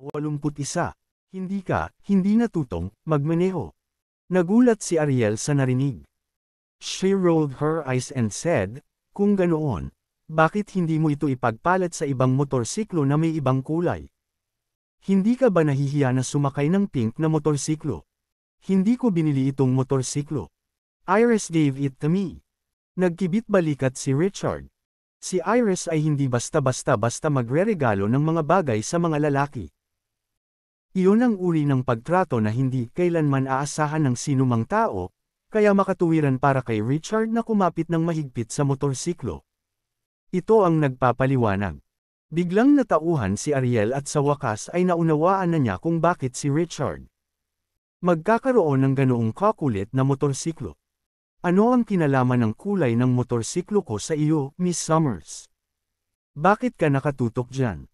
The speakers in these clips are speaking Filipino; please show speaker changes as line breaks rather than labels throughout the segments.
81. Hindi natutong magmaneho. Nagulat si Ariel sa narinig. She rolled her eyes and said, kung ganoon, bakit hindi mo ito ipagpalit sa ibang motorsiklo na may ibang kulay? Hindi ka ba nahihiya na sumakay ng pink na motorsiklo? Hindi ko binili itong motorsiklo. Iris gave it to me. Nagkibit balikat si Richard. Si Iris ay hindi basta-basta magreregalo ng mga bagay sa mga lalaki. Iyon ang uri ng pagtrato na hindi kailanman aasahan ng sinumang tao, kaya makatuwiran para kay Richard na kumapit ng mahigpit sa motorsiklo. Ito ang nagpapaliwanag. Biglang natauhan si Ariel at sa wakas ay naunawaan na niya kung bakit si Richard magkakaroon ng ganoong kakulit na motorsiklo. Ano ang kinalaman ng kulay ng motorsiklo ko sa iyo, Miss Summers? Bakit ka nakatutok dyan?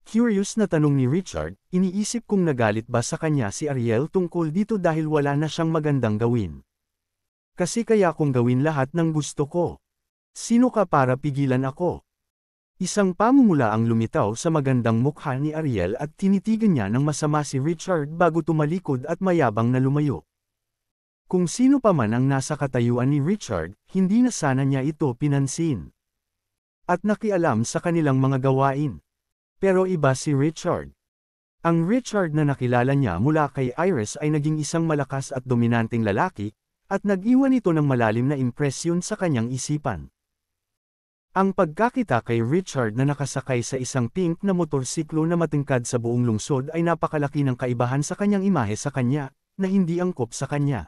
Curious na tanong ni Richard, iniisip kung nagalit ba sa kanya si Ariel tungkol dito dahil wala na siyang magandang gawin. Kasi kaya kong gawin lahat ng gusto ko. Sino ka para pigilan ako? Isang pamumula ang lumitaw sa magandang mukha ni Ariel at tinitigan niya ng masama si Richard bago tumalikod at mayabang na lumayo. Kung sino pa man ang nasa katayuan ni Richard, hindi na sana niya ito pinansin. At nakialam sa kanilang mga gawain. Pero iba si Richard. Ang Richard na nakilala niya mula kay Iris ay naging isang malakas at dominanteng lalaki, at nag-iwan ito ng malalim na impresyon sa kanyang isipan. Ang pagkakita kay Richard na nakasakay sa isang pink na motorsiklo na matingkad sa buong lungsod ay napakalaki ng kaibahan sa kanyang imahe sa kanya, na hindi angkop sa kanya.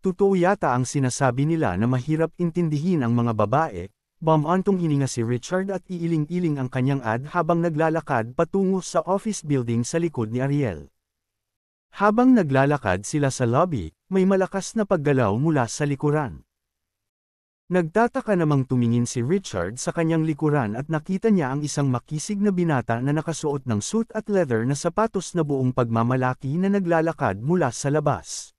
Totoo yata ang sinasabi nila na mahirap intindihin ang mga babae. Bumantong hininga si Richard at iiling-iling ang kanyang ad habang naglalakad patungo sa office building sa likod ni Ariel. Habang naglalakad sila sa lobby, may malakas na paggalaw mula sa likuran. Nagtataka namang tumingin si Richard sa kanyang likuran at nakita niya ang isang makisig na binata na nakasuot ng suit at leather na sapatos na buong pagmamalaki na naglalakad mula sa labas.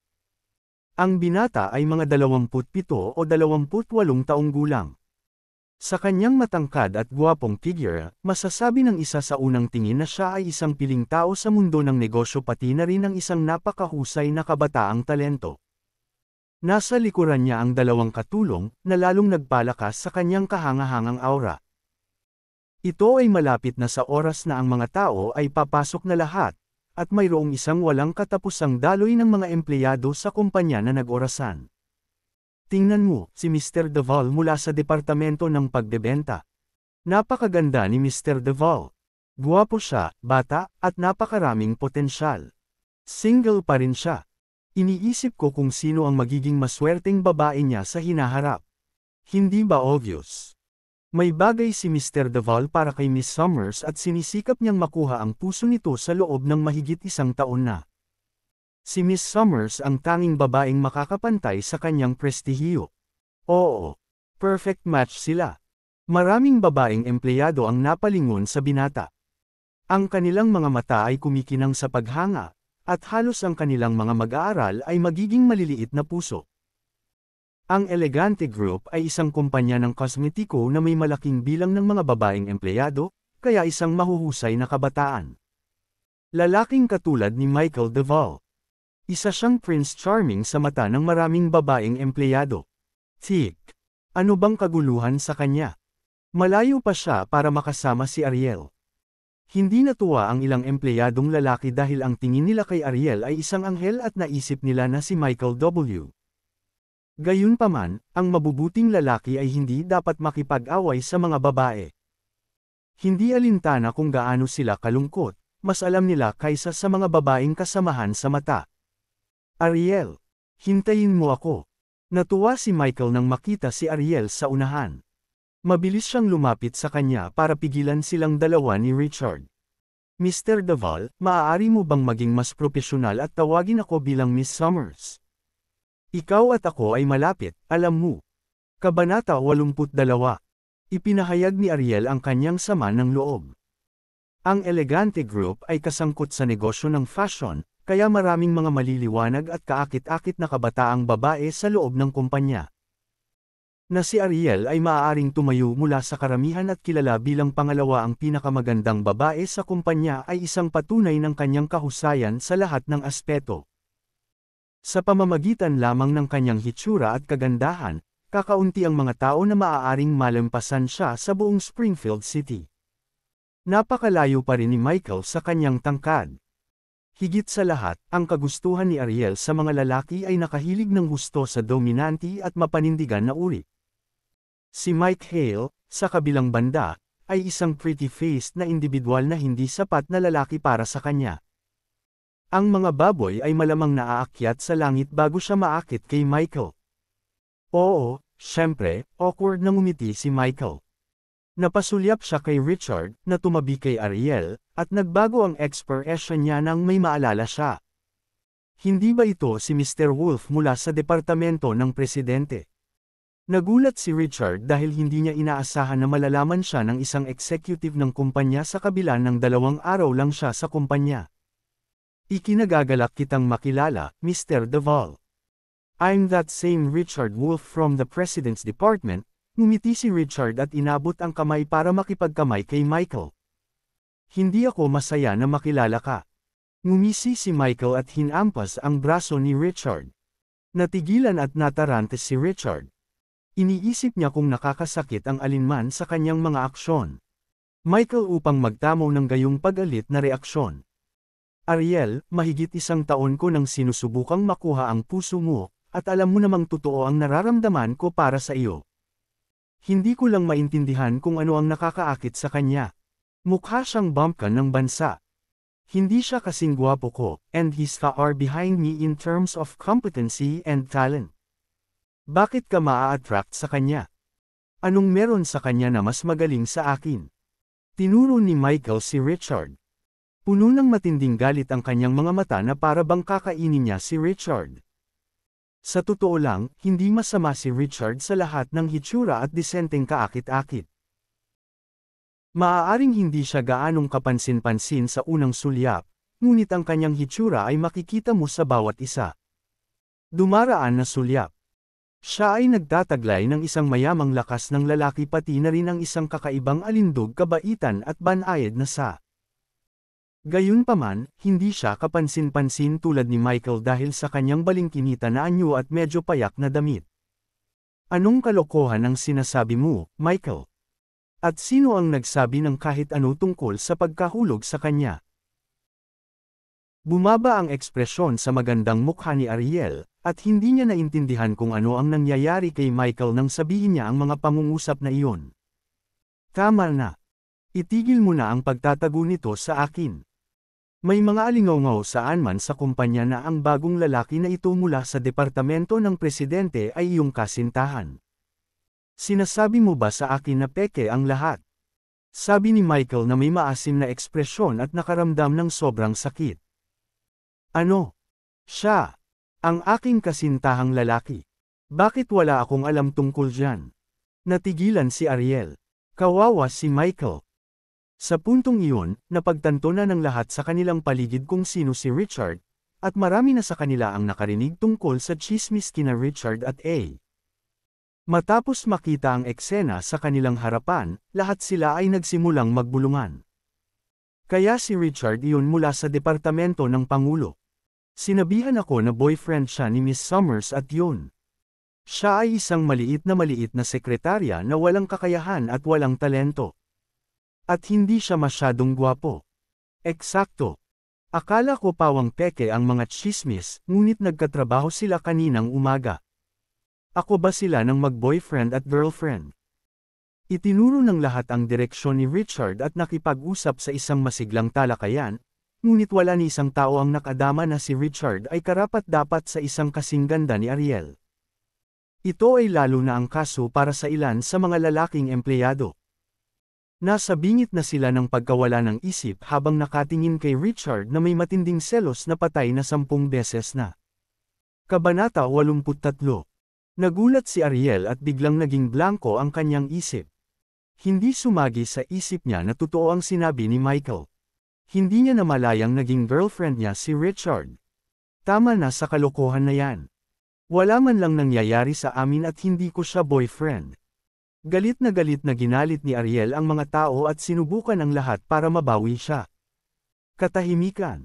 Ang binata ay mga 27 o 28 taong gulang. Sa kanyang matangkad at guwapong figure, masasabi ng isa sa unang tingin na siya ay isang piling tao sa mundo ng negosyo pati na rin ang isang napakahusay na kabataang talento. Nasa likuran niya ang dalawang katulong, na lalong nagpalakas sa kanyang kahangahangang aura. Ito ay malapit na sa oras na ang mga tao ay papasok na lahat, at mayroong isang walang katapusang daloy ng mga empleyado sa kumpanya na nag-orasan. Tingnan mo, si Mr. Deval mula sa departamento ng pagbebenta. Napakaganda ni Mr. Deval. Guwapo siya, bata, at napakaraming potensyal. Single pa rin siya. Iniisip ko kung sino ang magiging maswerteng babae niya sa hinaharap. Hindi ba obvious? May bagay si Mr. Deval para kay Miss Summers at sinisikap niyang makuha ang puso nito sa loob ng mahigit isang taon na. Si Miss Summers ang tanging babaeng makakapantay sa kanyang prestihiyo. Oo, perfect match sila. Maraming babaeng empleyado ang napalingon sa binata. Ang kanilang mga mata ay kumikinang sa paghanga, at halos ang kanilang mga mag-aaral ay magiging maliliit na puso. Ang Elegante Group ay isang kumpanya ng kosmetiko na may malaking bilang ng mga babaeng empleyado, kaya isang mahuhusay na kabataan. Lalaking katulad ni Michael Deval. Isa siyang Prince Charming sa mata ng maraming babaeng empleyado. Tik. Ano bang kaguluhan sa kanya? Malayo pa siya para makasama si Ariel. Hindi natuwa ang ilang empleyadong lalaki dahil ang tingin nila kay Ariel ay isang anghel at naisip nila na si Michael W. Gayunpaman, ang mabubuting lalaki ay hindi dapat makipag-away sa mga babae. Hindi alintana kung gaano sila kalungkot, mas alam nila kaysa sa mga babaeng kasamahan sa mata. Ariel, hintayin mo ako. Natuwa si Michael nang makita si Ariel sa unahan. Mabilis siyang lumapit sa kanya para pigilan silang dalawa ni Richard. Mr. Deval, maaari mo bang maging mas profesional at tawagin ako bilang Miss Summers? Ikaw at ako ay malapit, alam mo. Kabanata 82. Ipinahayag ni Ariel ang kanyang sama ng loob. Ang Elegante Group ay kasangkot sa negosyo ng fashion, kaya maraming mga maliliwanag at kaakit-akit na kabataang babae sa loob ng kumpanya. Na si Ariel ay maaaring tumayo mula sa karamihan at kilala bilang pangalawa ang pinakamagandang babae sa kumpanya ay isang patunay ng kanyang kahusayan sa lahat ng aspeto. Sa pamamagitan lamang ng kanyang hitsura at kagandahan, kakaunti ang mga tao na maaaring malampasan siya sa buong Springfield City. Napakalayo pa rin ni Michael sa kanyang tangkad. Higit sa lahat, ang kagustuhan ni Ariel sa mga lalaki ay nakahilig ng gusto sa dominante at mapanindigan na uri. Si Mike Hale, sa kabilang banda, ay isang pretty-faced na individual na hindi sapat na lalaki para sa kanya. Ang mga baboy ay malamang naaakyat sa langit bago siya maakit kay Michael. Oo, syempre, awkward na ngumiti si Michael. Napasulyap siya kay Richard, na tumabi kay Ariel, at nagbago ang expression niya nang may maalala siya. Hindi ba ito si Mr. Wolf mula sa departamento ng presidente? Nagulat si Richard dahil hindi niya inaasahan na malalaman siya ng isang executive ng kumpanya sa kabila ng 2 araw lang siya sa kumpanya. Ikinagagalak kitang makilala, Mr. Duvall. I'm that same Richard Wolf from the President's Department. Ngumiti si Richard at inabot ang kamay para makipagkamay kay Michael. Hindi ako masaya na makilala ka. Ngumisi si Michael at hinampas ang braso ni Richard. Natigilan at natarante si Richard. Iniisip niya kung nakakasakit ang alinman sa kanyang mga aksyon. Michael upang magtamo ng gayong pag-alit na reaksyon. Ariel, mahigit 1 taon ko nang sinusubukang makuha ang puso mo, at alam mo namang totoo ang nararamdaman ko para sa iyo. Hindi ko lang maintindihan kung ano ang nakakaakit sa kanya. Mukha siyang bumpkin ng bansa. Hindi siya kasing gwapo ko, and he's far behind me in terms of competency and talent. Bakit ka maa-attract sa kanya? Anong meron sa kanya na mas magaling sa akin? Tinuro ni Michael si Richard. Puno ng matinding galit ang kanyang mga mata na para bang kakainin niya si Richard. Sa totoo lang, hindi masama si Richard sa lahat ng hitsura at disenteng kaakit-akit. Maaaring hindi siya gaanong kapansin-pansin sa unang sulyap, ngunit ang kanyang hitsura ay makikita mo sa bawat isa. Dumaraan na sulyap. Siya ay nagtataglay ng isang mayamang lakas ng lalaki pati na rin ang isang kakaibang alindog kabaitan at banayad na sa. Gayunpaman, hindi siya kapansin-pansin tulad ni Michael dahil sa kanyang balingkinita na anyo at medyo payak na damit. Anong kalokohan ang sinasabi mo, Michael? At sino ang nagsabi ng kahit ano tungkol sa pagkahulog sa kanya? Bumaba ang ekspresyon sa magandang mukha ni Ariel, at hindi niya naintindihan kung ano ang nangyayari kay Michael nang sabihin niya ang mga pangungusap na iyon. Tama na. Itigil mo na ang pagtatago nito sa akin. May mga alingaw saan man sa kumpanya na ang bagong lalaki na ito mula sa departamento ng presidente ay iyong kasintahan. Sinasabi mo ba sa akin na peke ang lahat? Sabi ni Michael na may maasim na ekspresyon at nakaramdam ng sobrang sakit. Ano? Siya. Ang aking kasintahang lalaki. Bakit wala akong alam tungkol dyan? Natigilan si Ariel. Kawawa si Michael. Sa puntong iyon, napagtanto na ng lahat sa kanilang paligid kung sino si Richard, at marami na sa kanila ang nakarinig tungkol sa tsismis kina Richard at A. Matapos makita ang eksena sa kanilang harapan, lahat sila ay nagsimulang magbulungan. Kaya si Richard iyon mula sa departamento ng Pangulo. Sinabihan ako na boyfriend siya ni Miss Summers at yun. Siya ay isang maliit na sekretarya na walang kakayahan at walang talento. At hindi siya masyadong gwapo. Eksakto. Akala ko pawang peke ang mga tsismis, ngunit nagkatrabaho sila kaninang umaga. Ako ba sila ng mag-boyfriend at girlfriend? Itinuro ng lahat ang direksyon ni Richard at nakipag-usap sa isang masiglang talakayan, ngunit wala ni isang tao ang nakadama na si Richard ay karapat-dapat sa isang kasing ganda ni Ariel. Ito ay lalo na ang kaso para sa ilan sa mga lalaking empleyado. Nasa bingit na sila ng pagkawala ng isip habang nakatingin kay Richard na may matinding selos na patay na 10 beses na. Kabanata 83. Nagulat si Ariel at biglang naging blanko ang kanyang isip. Hindi sumagi sa isip niya na totoo ang sinabi ni Michael. Hindi niya namalayang naging girlfriend niya si Richard. Tama na sa kalokohan na yan. Wala man lang nangyayari sa amin at hindi ko siya boyfriend. Galit na ginalit ni Ariel ang mga tao at sinubukan ang lahat para mabawi siya. Katahimikan.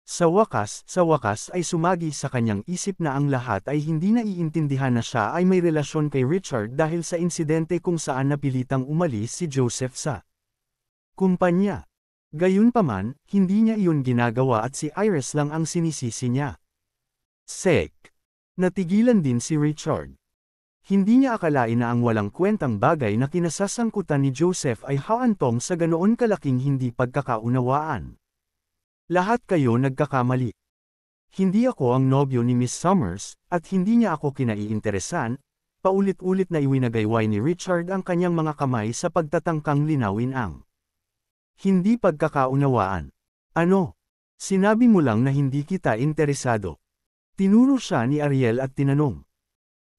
Sa wakas ay sumagi sa kanyang isip na ang lahat ay hindi naiintindihan na siya ay may relasyon kay Richard dahil sa insidente kung saan napilitang umalis si Joseph sa kumpanya. Gayunpaman, hindi niya iyon ginagawa at si Iris lang ang sinisisi niya. Sek. Natigilan din si Richard. Hindi niya akalain na ang walang kwentang bagay na kinasasangkutan ni Joseph ay haantong sa ganoon kalaking hindi pagkakaunawaan. Lahat kayo nagkakamali. Hindi ako ang nobyo ni Miss Summers, at hindi niya ako kinaiinteresan. Paulit-ulit na iwinagayway ni Richard ang kanyang mga kamay sa pagtatangkang linawin ang hindi pagkakaunawaan. Ano? Sinabi mo lang na hindi kita interesado. Tinuro siya ni Ariel at tinanong.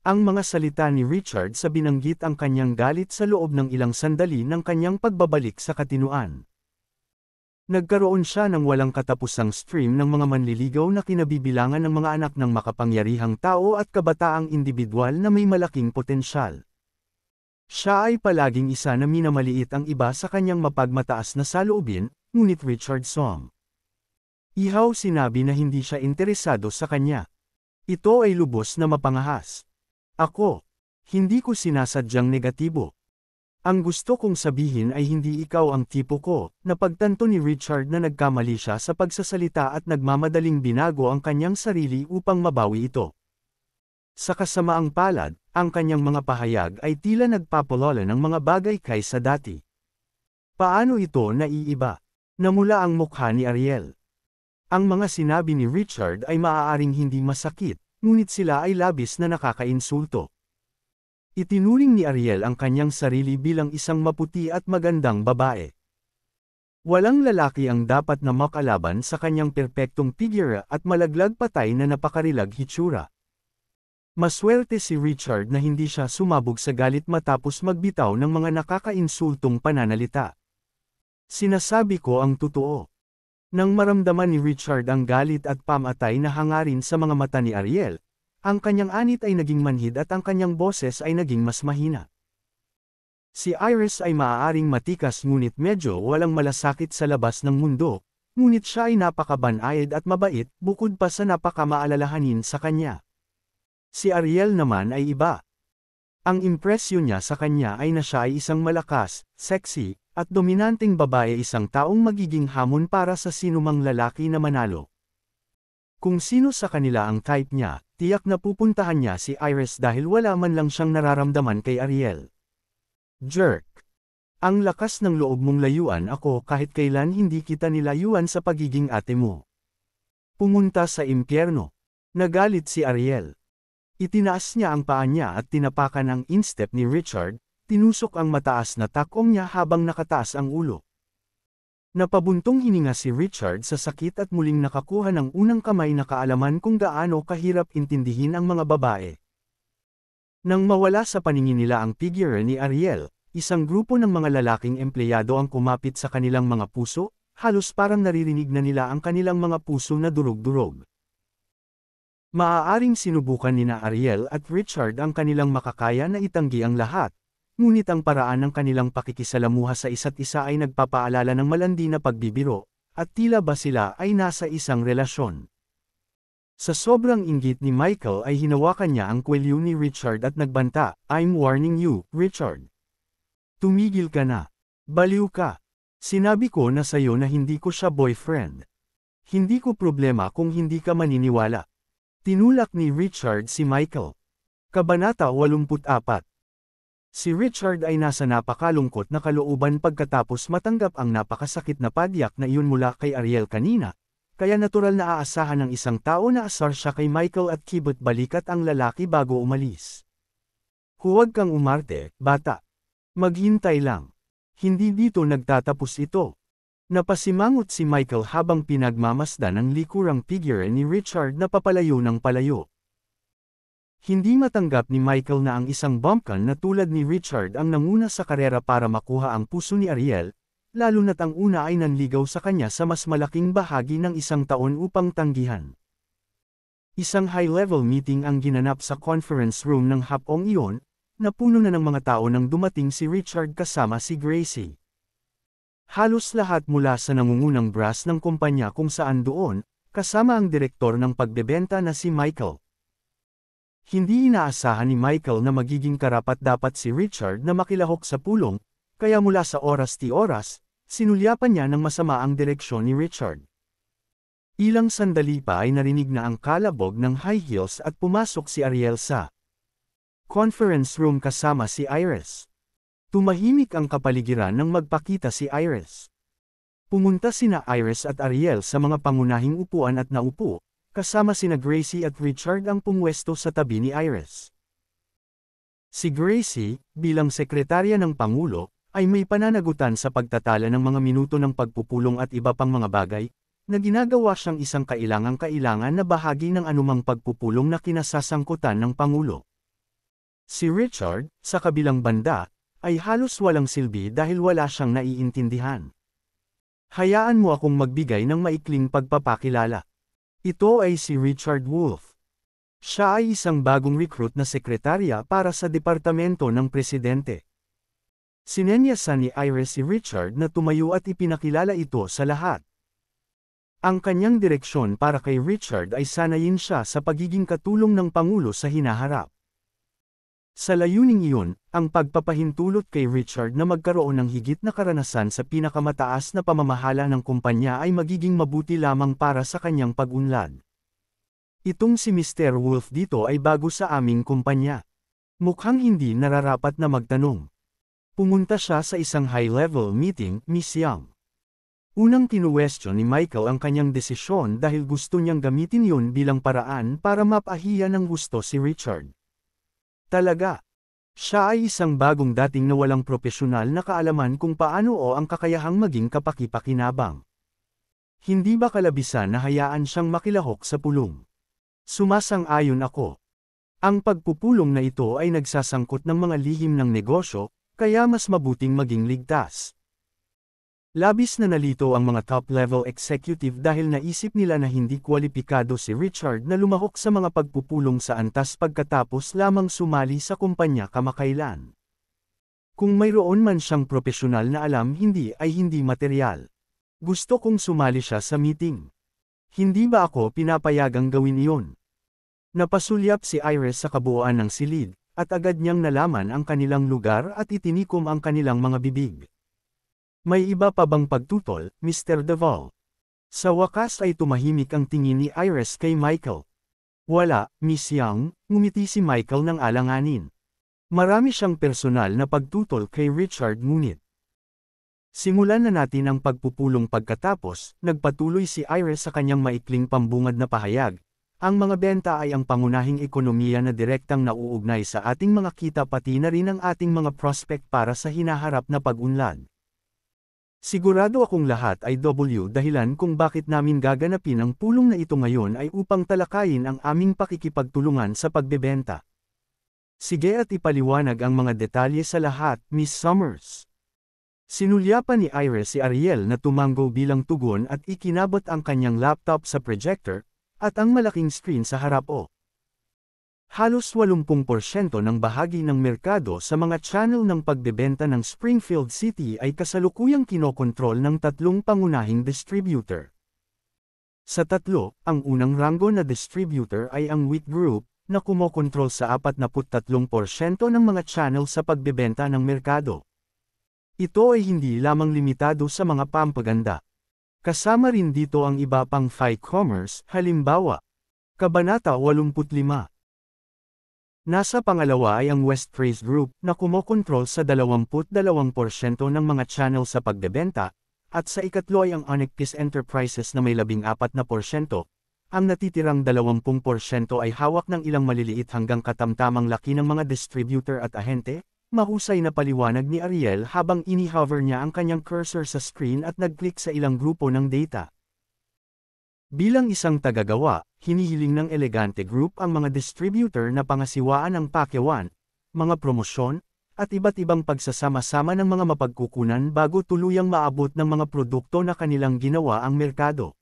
Ang mga salita ni Richard sa binanggit ang kanyang galit sa loob ng ilang sandali ng kanyang pagbabalik sa katinuan. Nagkaroon siya ng walang katapusang stream ng mga manliligaw na kinabibilangan ng mga anak ng makapangyarihang tao at kabataang individual na may malaking potensyal. Siya ay palaging isa na minamaliit ang iba sa kanyang mapagmataas na saloobin, ngunit Richard Song. Ihaw sinabi na hindi siya interesado sa kanya. Ito ay lubos na mapangahas. Ako. Hindi ko sinasadyang negatibo. Ang gusto kong sabihin ay hindi ikaw ang tipo ko, napagtanto ni Richard na nagkamali siya sa pagsasalita at nagmamadaling binago ang kanyang sarili upang mabawi ito. Sa kasamaang palad, ang kanyang mga pahayag ay tila nagpapalola ng mga bagay kaysa dati. Paano ito naiiba? Namula ang mukha ni Ariel. Ang mga sinabi ni Richard ay maaaring hindi masakit, ngunit sila ay labis na nakakainsulto. Itinuring ni Ariel ang kanyang sarili bilang isang maputi at magandang babae. Walang lalaki ang dapat na makalaban sa kanyang perpektong figura at malaglag patay na napakarilag hitsura. Maswerte si Richard na hindi siya sumabog sa galit matapos magbitaw ng mga nakakainsultong pananalita. Sinasabi ko ang totoo. Nang maramdaman ni Richard ang galit at pamatay na hangarin sa mga mata ni Ariel, ang kanyang anit ay naging manhid at ang kanyang boses ay naging mas mahina. Si Iris ay maaaring matikas ngunit medyo walang malasakit sa labas ng mundo, ngunit siya ay napakabanayad at mabait bukod pa sa napakamaalalahanin sa kanya. Si Ariel naman ay iba. Ang impresyon niya sa kanya ay na siya ay isang malakas, sexy, at dominanteng babae, isang taong magiging hamon para sa sinumang lalaki na manalo. Kung sino sa kanila ang type niya, tiyak na pupuntahan niya si Iris dahil wala man lang siyang nararamdaman kay Ariel. Jerk. Ang lakas ng loob mong layuan ako kahit kailan hindi kita nilayuan sa pagiging ate mo. Pumunta sa impyerno. Nagalit si Ariel. Itinaas niya ang paa niya at tinapakan ang instep ni Richard, tinusok ang mataas na takong niya habang nakataas ang ulo. Napabuntong hininga si Richard sa sakit at muling nakakuha ng unang kamay na kaalaman kung gaano kahirap intindihin ang mga babae. Nang mawala sa paningin nila ang figure ni Ariel, isang grupo ng mga lalaking empleyado ang kumapit sa kanilang mga puso, halos parang naririnig na nila ang kanilang mga puso na durog-durog. Maaaring sinubukan nina Ariel at Richard ang kanilang makakaya na itanggi ang lahat, ngunit ang paraan ng kanilang pakikisalamuha sa isa't isa ay nagpapaalala ng malandi na pagbibiro, at tila ba sila ay nasa isang relasyon. Sa sobrang inggit ni Michael ay hinawakan niya ang kwelyo ni Richard at nagbanta, "I'm warning you, Richard. Tumigil ka na. Baliw ka. Sinabi ko na sayo na hindi ko siya boyfriend. Hindi ko problema kung hindi ka maniniwala." Tinulak ni Richard si Michael. Kabanata 84. Si Richard ay nasa napakalungkot na kalooban pagkatapos matanggap ang napakasakit na padyak na iyon mula kay Ariel kanina, kaya natural na aasahan ng isang tao na asar siya kay Michael at kibot balikat ang lalaki bago umalis. Huwag kang umarte, bata. Maghintay lang. Hindi dito nagtatapos ito. Napasimangot si Michael habang pinagmamasdan ang likurang figure ni Richard na papalayo ng palayo. Hindi matanggap ni Michael na ang isang bumpkin na tulad ni Richard ang nanguna sa karera para makuha ang puso ni Ariel, lalo na't ang una ay nanligaw sa kanya sa mas malaking bahagi ng isang taon upang tanggihan. Isang high-level meeting ang ginanap sa conference room ng hapong iyon, na puno na ng mga tao nang dumating si Richard kasama si Gracie. Halos lahat mula sa nangungunang brass ng kumpanya kung saan doon, kasama ang direktor ng pagbebenta na si Michael. Hindi inaasahan ni Michael na magiging karapat-dapat si Richard na makilahok sa pulong, kaya mula sa oras-ti-oras, sinulyapan niya ng masama ang direksyon ni Richard. Ilang sandali pa ay narinig na ang kalabog ng high heels at pumasok si Ariel sa conference room kasama si Iris. Tumahimik ang kapaligiran nang magpakita si Iris. Pumunta sina Iris at Ariel sa mga pangunahing upuan at naupo, kasama sina Gracie at Richard ang pumwesto sa tabi ni Iris. Si Gracie, bilang sekretarya ng Pangulo, ay may pananagutan sa pagtatala ng mga minuto ng pagpupulong at iba pang mga bagay, na ginagawa siyang isang kailangan na bahagi ng anumang pagpupulong na kinasasangkutan ng Pangulo. Si Richard, sa kabilang banda, ay halos walang silbi dahil wala siyang naiintindihan. Hayaan mo akong magbigay ng maikling pagpapakilala. Ito ay si Richard Wolff. Siya ay isang bagong recruit na sekretarya para sa departamento ng presidente. Sinenyasan ni Iris si Richard na tumayo at ipinakilala ito sa lahat. Ang kanyang direksyon para kay Richard ay sanayin siya sa pagiging katulong ng Pangulo sa hinaharap. Sa layuning iyon, ang pagpapahintulot kay Richard na magkaroon ng higit na karanasan sa pinakamataas na pamamahala ng kumpanya ay magiging mabuti lamang para sa kanyang pag-unlad. Itong si Mr. Wolff dito ay bago sa aming kumpanya. Mukhang hindi nararapat na magtanong. Pumunta siya sa isang high-level meeting, Miss Young. Unang kinuwestiyon ni Michael ang kanyang desisyon dahil gusto niyang gamitin yun bilang paraan para mapahiya ng gusto si Richard. Talaga. Siya ay isang bagong dating na walang propesyonal na kaalaman kung paano o ang kakayahang maging kapaki-pakinabang. Hindi ba kalabisan na hayaan siyang makilahok sa pulong? Sumasang-ayon ako. Ang pagpupulong na ito ay nagsasangkot ng mga lihim ng negosyo, kaya mas mabuting maging ligtas. Labis na nalito ang mga top-level executive dahil naisip nila na hindi kwalipikado si Richard na lumahok sa mga pagpupulong sa antas pagkatapos lamang sumali sa kumpanya kamakailan. Kung mayroon man siyang propesyonal na alam hindi ay hindi materyal. Gusto kong sumali siya sa meeting. Hindi ba ako pinapayagang gawin iyon? Napasulyap si Iris sa kabuuan ng silid, at agad niyang nalaman ang kanilang lugar at itinikom ang kanilang mga bibig. May iba pa bang pagtutol, Mr. Duvall? Sa wakas ay tumahimik ang tingin ni Iris kay Michael. Wala, Miss Young, ngumiti si Michael ng alanganin. Marami siyang personal na pagtutol kay Richard ngunit. Simulan na natin ang pagpupulong pagkatapos, nagpatuloy si Iris sa kanyang maikling pambungad na pahayag. Ang mga benta ay ang pangunahing ekonomiya na direktang nauugnay sa ating mga kita pati na rin ang ating mga prospect para sa hinaharap na pag-unlad. Sigurado akong lahat ay dahilan kung bakit namin gaganapin ang pulong na ito ngayon ay upang talakayin ang aming pakikipagtulungan sa pagbebenta. Sige at ipaliwanag ang mga detalye sa lahat, Miss Summers. Sinulyapan ni Iris si Ariel na tumanggo bilang tugon at ikinabot ang kanyang laptop sa projector, at ang malaking screen sa harap o. Halos 80% ng bahagi ng merkado sa mga channel ng pagbebenta ng Springfield City ay kasalukuyang kinokontrol ng tatlong pangunahing distributor. Sa tatlo, ang unang ranggo na distributor ay ang Wheat Group, na kumokontrol sa 43% ng mga channel sa pagbebenta ng merkado. Ito ay hindi lamang limitado sa mga pampaganda. Kasama rin dito ang iba pang Fi-commerce, halimbawa, Kabanata 85. Nasa pangalawa ay ang West Praise Group na kumokontrol sa 22% ng mga channel sa pagbebenta, at sa ikatlo ay ang Onyx Enterprises na may 14%, ang natitirang 20% ay hawak ng ilang maliliit hanggang katamtamang laki ng mga distributor at ahente. Mahusay na paliwanag ni Ariel habang ini-hover niya ang kanyang cursor sa screen at nag-click sa ilang grupo ng data. Bilang isang tagagawa, hinihiling ng Elegante Group ang mga distributor na pangasiwaan ang pakewan, mga promosyon, at iba't ibang pagsasama-sama ng mga mapagkukunan bago tuluyang maabot ng mga produkto na kanilang ginawa ang merkado.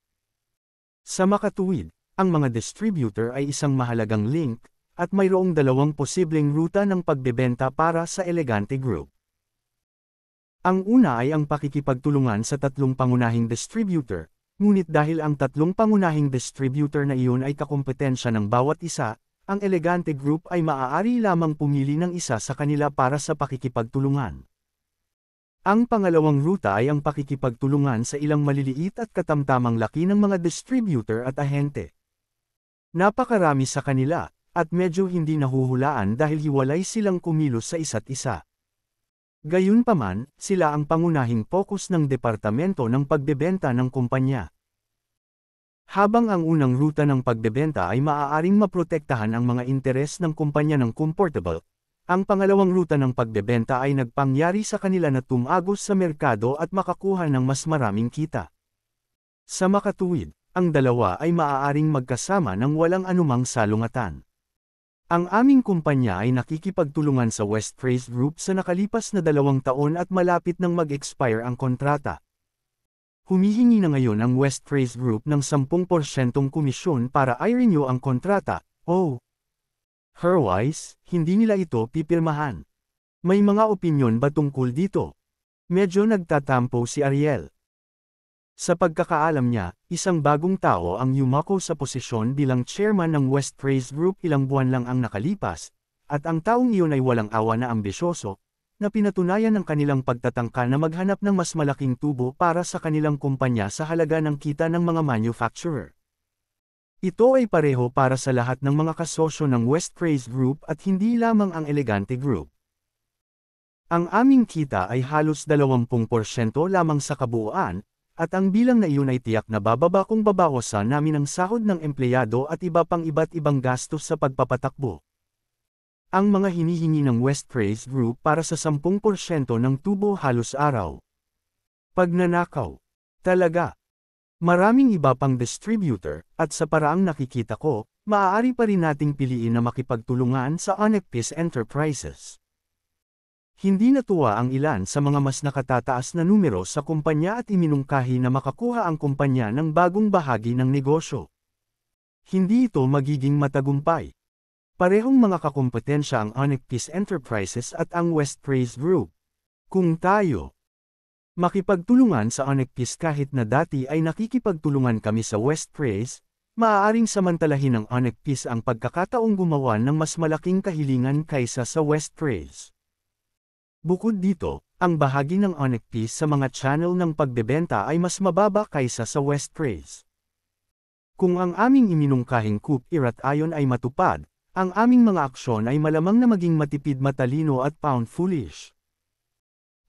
Sa makatuwid, ang mga distributor ay isang mahalagang link, at mayroong dalawang posibleng ruta ng pagbebenta para sa Elegante Group. Ang una ay ang pakikipagtulungan sa tatlong pangunahing distributor, ngunit dahil ang tatlong pangunahing distributor na iyon ay kakumpetensya ng bawat isa, ang Elegante Group ay maaari lamang pumili ng isa sa kanila para sa pakikipagtulungan. Ang pangalawang ruta ay ang pakikipagtulungan sa ilang maliliit at katamtamang laki ng mga distributor at ahente. Napakarami sa kanila, at medyo hindi nahuhulaan dahil hiwalay silang kumilos sa isa't isa. Gayunpaman, sila ang pangunahing focus ng departamento ng pagbebenta ng kumpanya. Habang ang unang ruta ng pagbebenta ay maaaring maprotektahan ang mga interes ng kumpanya ng comfortable, ang pangalawang ruta ng pagbebenta ay nagpangyari sa kanila na tumagos sa merkado at makakuha ng mas maraming kita. Sa makatuwid, ang dalawa ay maaaring magkasama ng walang anumang salungatan. Ang aming kumpanya ay nakikipagtulungan sa Westphace Group sa nakalipas na 2 taon at malapit nang mag-expire ang kontrata. Humihingi na ngayon ang Westphace Group ng 10% komisyon para i-renew ang kontrata. Otherwise, hindi nila ito pipirmahan. May mga opinyon ba tungkol dito? Medyo nagtatampo si Ariel. Sa pagkakaalam niya, isang bagong tao ang yumako sa posisyon bilang chairman ng Westphace Group ilang buwan lang ang nakalipas, at ang taong iyon ay walang awa na ambisyoso, na pinatunayan ng kanilang pagtatangka na maghanap ng mas malaking tubo para sa kanilang kumpanya sa halaga ng kita ng mga manufacturer. Ito ay pareho para sa lahat ng mga kasosyo ng Westphace Group at hindi lamang ang Elegante Group. Ang aming kita ay halos 20% lamang sa kabuuan, at ang bilang na iyon ay tiyak na bababa kung babawasan namin ang sahod ng empleyado at iba pang iba't ibang gastos sa pagpapatakbo. Ang mga hinihingi ng Westphace Group para sa 10% ng tubo halos araw. Pagnanakaw. Talaga. Maraming iba pang distributor, at sa paraang nakikita ko, maaari pa rin nating piliin na makipagtulungan sa Onekpis Enterprises. Hindi natuwa ang ilan sa mga mas nakatataas na numero sa kumpanya at iminungkahi na makakuha ang kumpanya ng bagong bahagi ng negosyo. Hindi ito magiging matagumpay. Parehong mga kakumpetensya ang Onekpis Enterprises at ang Westphace Group. Kung tayo makipagtulungan sa Onekpis kahit na dati ay nakikipagtulungan kami sa Westphace, maaaring samantalahin ng Onekpis ang pagkakataong gumawa ng mas malaking kahilingan kaysa sa Westphace. Bukod dito, ang bahagi ng Onekpis sa mga channel ng pagbebenta ay mas mababa kaysa sa Westphace. Kung ang aming iminungkahing coup irat-ayon ay matupad, ang aming mga aksyon ay malamang na maging matipid matalino at pound foolish.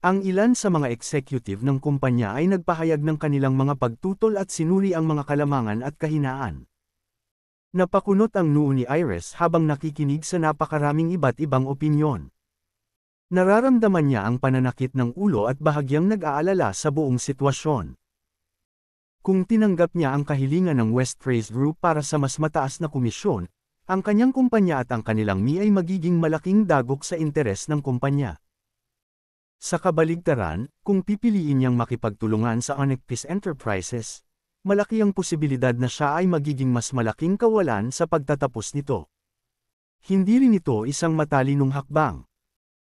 Ang ilan sa mga executive ng kumpanya ay nagpahayag ng kanilang mga pagtutol at sinuri ang mga kalamangan at kahinaan. Napakunot ang noo ni Iris habang nakikinig sa napakaraming iba't ibang opinyon. Nararamdaman niya ang pananakit ng ulo at bahagyang nag-aalala sa buong sitwasyon. Kung tinanggap niya ang kahilingan ng Westphace Group para sa mas mataas na komisyon, ang kanyang kumpanya at ang kanilang ay magiging malaking dagok sa interes ng kumpanya. Sa kabaligtaran, kung pipiliin niyang makipagtulungan sa Onekpis Enterprises, malaki ang posibilidad na siya ay magiging mas malaking kawalan sa pagtatapos nito. Hindi rin ito isang matalinong hakbang.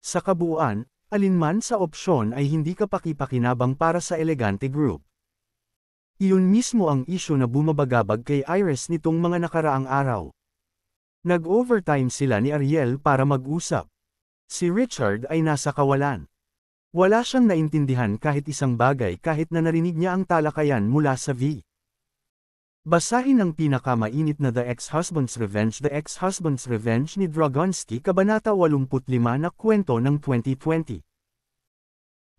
Sa kabuuan, alinman sa opsyon ay hindi kapaki-pakinabang para sa Elegante Group. Iyon mismo ang isyu na bumabagabag kay Iris nitong mga nakaraang araw. Nag-overtime sila ni Ariel para mag-usap. Si Richard ay nasa kawalan. Wala siyang naintindihan kahit isang bagay kahit na narinig niya ang talakayan mula sa V. Basahin ang pinakamainit na The Ex-Husband's Revenge The Ex-Husband's Revenge ni Dragonsky Kabanata 85 na kwento ng 2020.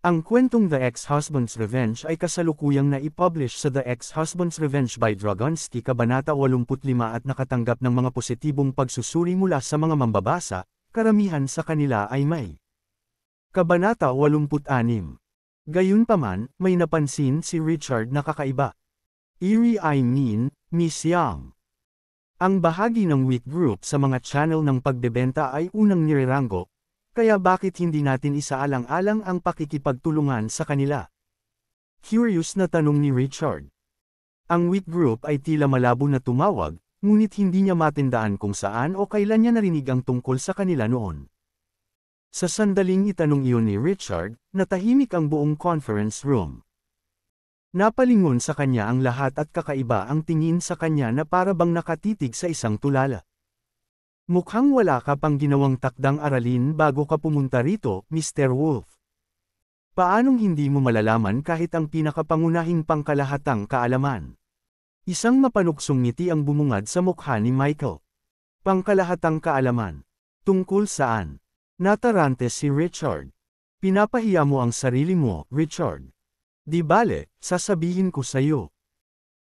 Ang kwentong The Ex-Husband's Revenge ay kasalukuyang na-i-publish sa The Ex-Husband's Revenge by Dragonsky Kabanata 85 at nakatanggap ng mga positibong pagsusuri mula sa mga mambabasa, karamihan sa kanila ay may. Kabanata 86. Gayunpaman, may napansin si Richard na kakaiba. Miss Yang. Ang bahagi ng weak group sa mga channel ng pagbebenta ay unang nireranggo, kaya bakit hindi natin isaalang-alang ang pakikipagtulungan sa kanila? Curious na tanong ni Richard. Ang Wick Group ay tila malabo na tumawag, ngunit hindi niya matindaan kung saan o kailan niya narinig ang tungkol sa kanila noon. Sa sandaling itanong iyon ni Richard, natahimik ang buong conference room. Napalingon sa kanya ang lahat at kakaiba ang tingin sa kanya na para bang nakatitig sa isang tulala. Mukhang wala ka pang ginawang takdang aralin bago ka pumunta rito, Mr. Wolf. Paanong hindi mo malalaman kahit ang pinakapangunahing pangkalahatang kaalaman? Isang mapanuksong ngiti ang bumungad sa mukha ni Michael. Pangkalahatang kaalaman. Tungkol saan? Natarante si Richard. Pinapahiya mo ang sarili mo, Richard. Di bale, sasabihin ko sa'yo.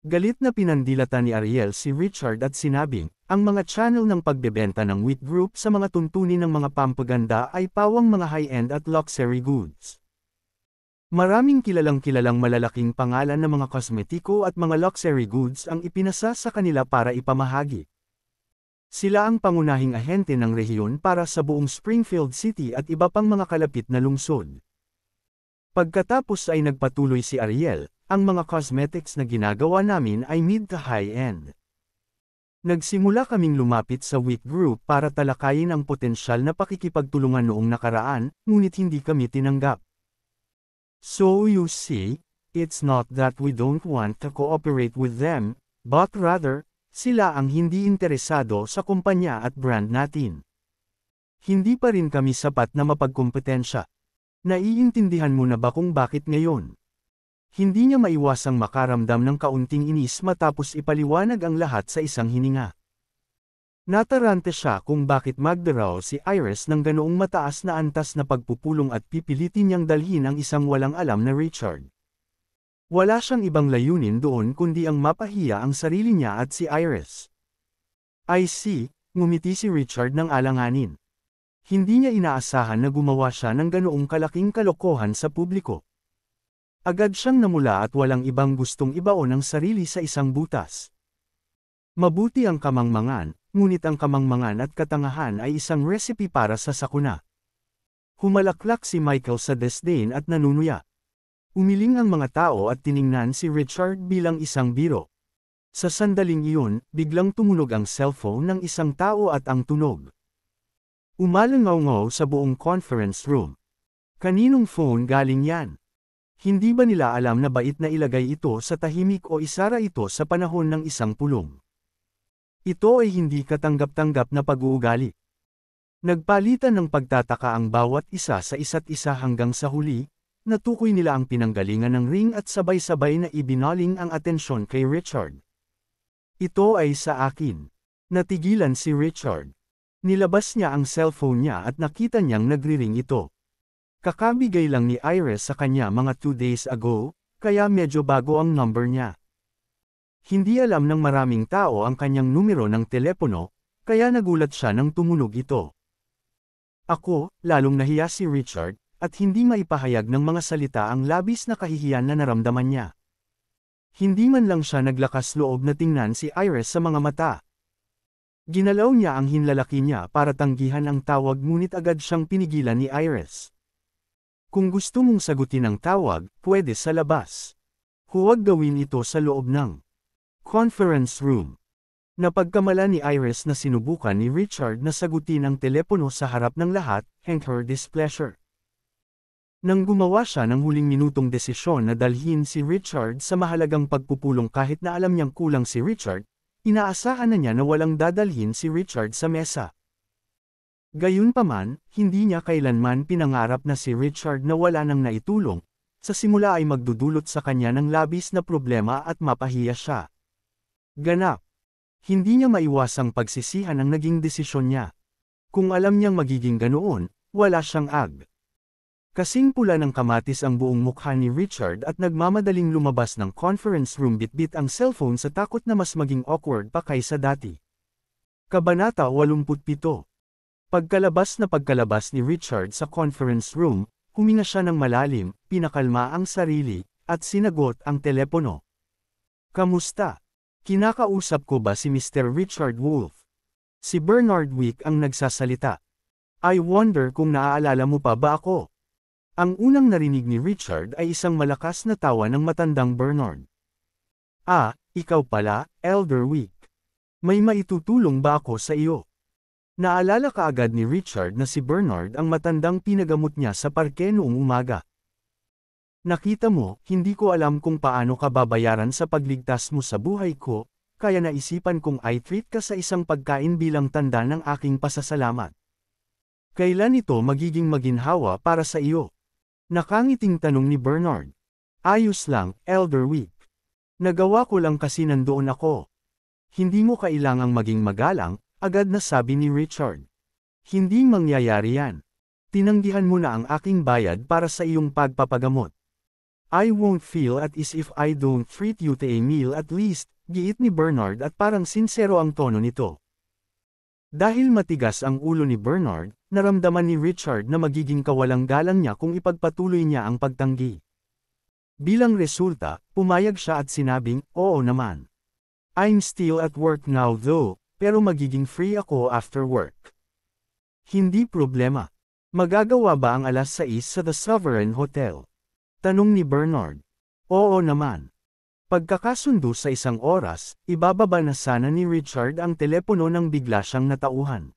Galit na pinandilatan ni Ariel si Richard at sinabing, ang mga channel ng pagbebenta ng Wick Group sa mga tuntunin ng mga pampaganda ay pawang mga high-end at luxury goods. Maraming kilalang malalaking pangalan ng mga kosmetiko at mga luxury goods ang ipinasa sa kanila para ipamahagi. Sila ang pangunahing ahente ng rehiyon para sa buong Springfield City at iba pang mga kalapit na lungsod. Pagkatapos ay nagpatuloy si Ariel, ang mga cosmetics na ginagawa namin ay mid to high-end. Nagsimula kaming lumapit sa Wick Group para talakayin ang potensyal na pakikipagtulungan noong nakaraan, ngunit hindi kami tinanggap. So you see, it's not that we don't want to cooperate with them, but rather, sila ang hindi interesado sa kumpanya at brand natin. Hindi pa rin kami sapat na mapagkompetensya. Naiintindihan mo na ba kung bakit ngayon? Hindi niya maiwasang makaramdam ng kaunting inis matapos ipaliwanag ang lahat sa isang hininga. Natarante siya kung bakit magdaraw si Iris ng ganoong mataas na antas na pagpupulong at pipilitin niyang dalhin ang isang walang alam na Richard. Wala siyang ibang layunin doon kundi ang mapahiya ang sarili niya at si Iris. I see, ngumiti si Richard ng alanganin. Hindi niya inaasahan na gumawa siya ng ganoong kalaking kalokohan sa publiko. Agad siyang namula at walang ibang gustong ibaon ang sarili sa isang butas. Mabuti ang kamangmangan, ngunit ang kamangmangan at katangahan ay isang recipe para sa sakuna. Humalaklak si Michael sa disdain at nanunuya. Umiling ang mga tao at tiningnan si Richard bilang isang biro. Sa sandaling iyon, biglang tumunog ang cellphone ng isang tao at ang tunog. Umalangaw-ngaw sa buong conference room. Kaninong phone galing yan? Hindi ba nila alam na bait na ilagay ito sa tahimik o isara ito sa panahon ng isang pulong? Ito ay hindi katanggap-tanggap na pag-uugali. Nagpalitan ng pagtataka ang bawat isa sa isa't isa hanggang sa huli, natukoy nila ang pinanggalingan ng ring at sabay-sabay na ibinaling ang atensyon kay Richard. Ito ay sa akin. Natigilan si Richard. Nilabas niya ang cellphone niya at nakita niyang nagriring ito. Kakabigay lang ni Iris sa kanya mga 2 days ago, kaya medyo bago ang number niya. Hindi alam ng maraming tao ang kanyang numero ng telepono, kaya nagulat siya nang tumunog ito. Ako, lalong nahiya si Richard, at hindi maipahayag ng mga salita ang labis na kahihiyan na naramdaman niya. Hindi man lang siya naglakas loob na tingnan si Iris sa mga mata. Ginalaw niya ang hinlalaki niya para tanggihan ang tawag ngunit agad siyang pinigilan ni Iris. Kung gusto mong sagutin ang tawag, pwede sa labas. Huwag gawin ito sa loob ng conference room. Napagkamala ni Iris na sinubukan ni Richard na sagutin ang telepono sa harap ng lahat, hence her displeasure. Nang gumawa siya ng huling minutong desisyon na dalhin si Richard sa mahalagang pagpupulong kahit na alam niyang kulang si Richard, inaasahan na niya na walang dadalhin si Richard sa mesa. Gayunpaman, hindi niya kailanman pinangarap na si Richard na wala nang naitulong, sa simula ay magdudulot sa kanya ng labis na problema at mapahiya siya. Ganap. Hindi niya maiwasang pagsisihan ang naging desisyon niya. Kung alam niyang magiging ganoon, wala siyang ag. Kasing pula ng kamatis ang buong mukha ni Richard at nagmamadaling lumabas ng conference room bitbit ang cellphone sa takot na mas maging awkward pa kaysa dati. Kabanata 87. Pagkalabas ni Richard sa conference room, huminga siya ng malalim, pinakalma ang sarili, at sinagot ang telepono. Kamusta? Kinakausap ko ba si Mr. Richard Wolf? Si Bernard Wick ang nagsasalita. I wonder kung naaalala mo pa ba ako? Ang unang narinig ni Richard ay isang malakas na tawa ng matandang Bernard. Ah, Ikaw pala, Elder Wick. May maitutulong ba ako sa iyo? Naalala kaagad ni Richard na si Bernard ang matandang pinagamot niya sa parke noong umaga. Nakita mo, hindi ko alam kung paano ka babayaran sa pagligtas mo sa buhay ko, kaya naisipan kong i-treat ka sa isang pagkain bilang tanda ng aking pasasalamat. Kailan ito magiging maginhawa para sa iyo? Nakangiting tanong ni Bernard. Ayos lang, Elder Wick. Nagawa ko lang kasi nandoon ako. Hindi mo kailangang maging magalang, agad na sabi ni Richard. Hindi mangyayari yan. Tinanggihan mo na ang aking bayad para sa iyong pagpapagamot. I won't feel at ease if I don't treat you to a meal at least, giit ni Bernard at parang sinsero ang tono nito. Dahil matigas ang ulo ni Bernard, naramdaman ni Richard na magiging kawalang galang niya kung ipagpatuloy niya ang pagtanggi. Bilang resulta, pumayag siya at sinabing, oo naman. I'm still at work now though, pero magiging free ako after work. Hindi problema. Magagawa ba ang alas 6 sa The Sovereign Hotel? Tanong ni Bernard. Oo naman. Pagkakasundo sa isang oras, ibababa na sana ni Richard ang telepono nang bigla siyang natauhan.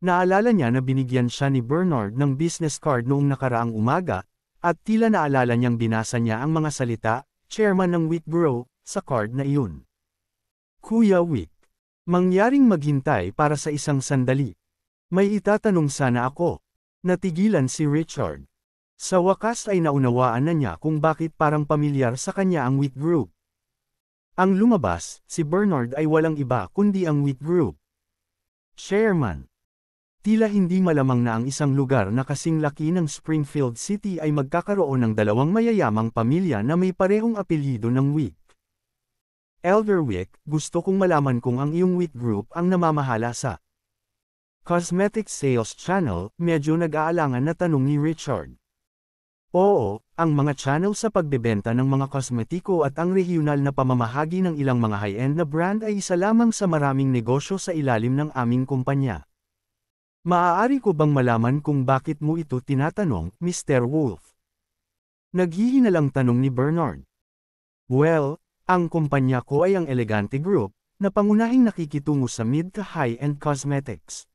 Naalala niya na binigyan siya ni Bernard ng business card noong nakaraang umaga, at tila naalala niyang binasa niya ang mga salita, chairman ng Wick Bureau, sa card na iyon. Kuya Wick. Mangyaring maghintay para sa isang sandali. May itatanong sana ako. Natigilan si Richard. Sa wakas ay naunawaan na niya kung bakit parang pamilyar sa kanya ang Wick Group. Ang lumabas, si Bernard ay walang iba kundi ang Wick Group. Chairman. Tila hindi malamang na ang isang lugar na kasing laki ng Springfield City ay magkakaroon ng dalawang mayayamang pamilya na may parehong apelyido ng Wick. Elder Wick, gusto kong malaman kung ang iyong Wick Group ang namamahala sa Cosmetic Sales Channel, medyo nag-aalangan na tanong ni Richard. Oo, ang mga channel sa pagbebenta ng mga kosmetiko at ang regional na pamamahagi ng ilang mga high-end na brand ay isa lamang sa maraming negosyo sa ilalim ng aming kumpanya. Maaari ko bang malaman kung bakit mo ito tinatanong, Mr. Wolf? Naghihinalang tanong ni Bernard. Well, ang kumpanya ko ay ang Elegante Group, na pangunahing nakikitungo sa mid to high-end cosmetics.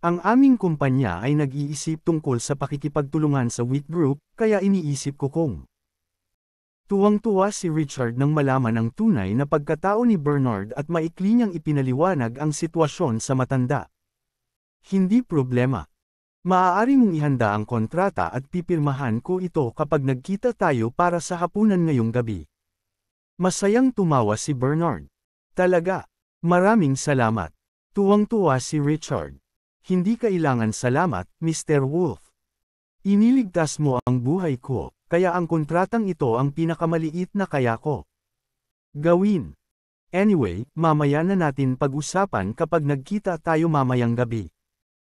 Ang aming kumpanya ay nag-iisip tungkol sa pakikipagtulungan sa Wick Group, kaya iniisip ko kung. Tuwang-tuwa si Richard nang malaman ang tunay na pagkatao ni Bernard at maikli niyang ipinaliwanag ang sitwasyon sa matanda. Hindi problema. Maaari mong ihanda ang kontrata at pipirmahan ko ito kapag nagkita tayo para sa hapunan ngayong gabi. Masayang tumawa si Bernard. Talaga. Maraming salamat. Tuwang-tuwa si Richard. Hindi kailangan salamat, Mr. Wolf. Iniligtas mo ang buhay ko, kaya ang kontratang ito ang pinakamaliit na kaya ko gawin. Anyway, mamaya na natin pag-usapan kapag nagkita tayo mamayang gabi.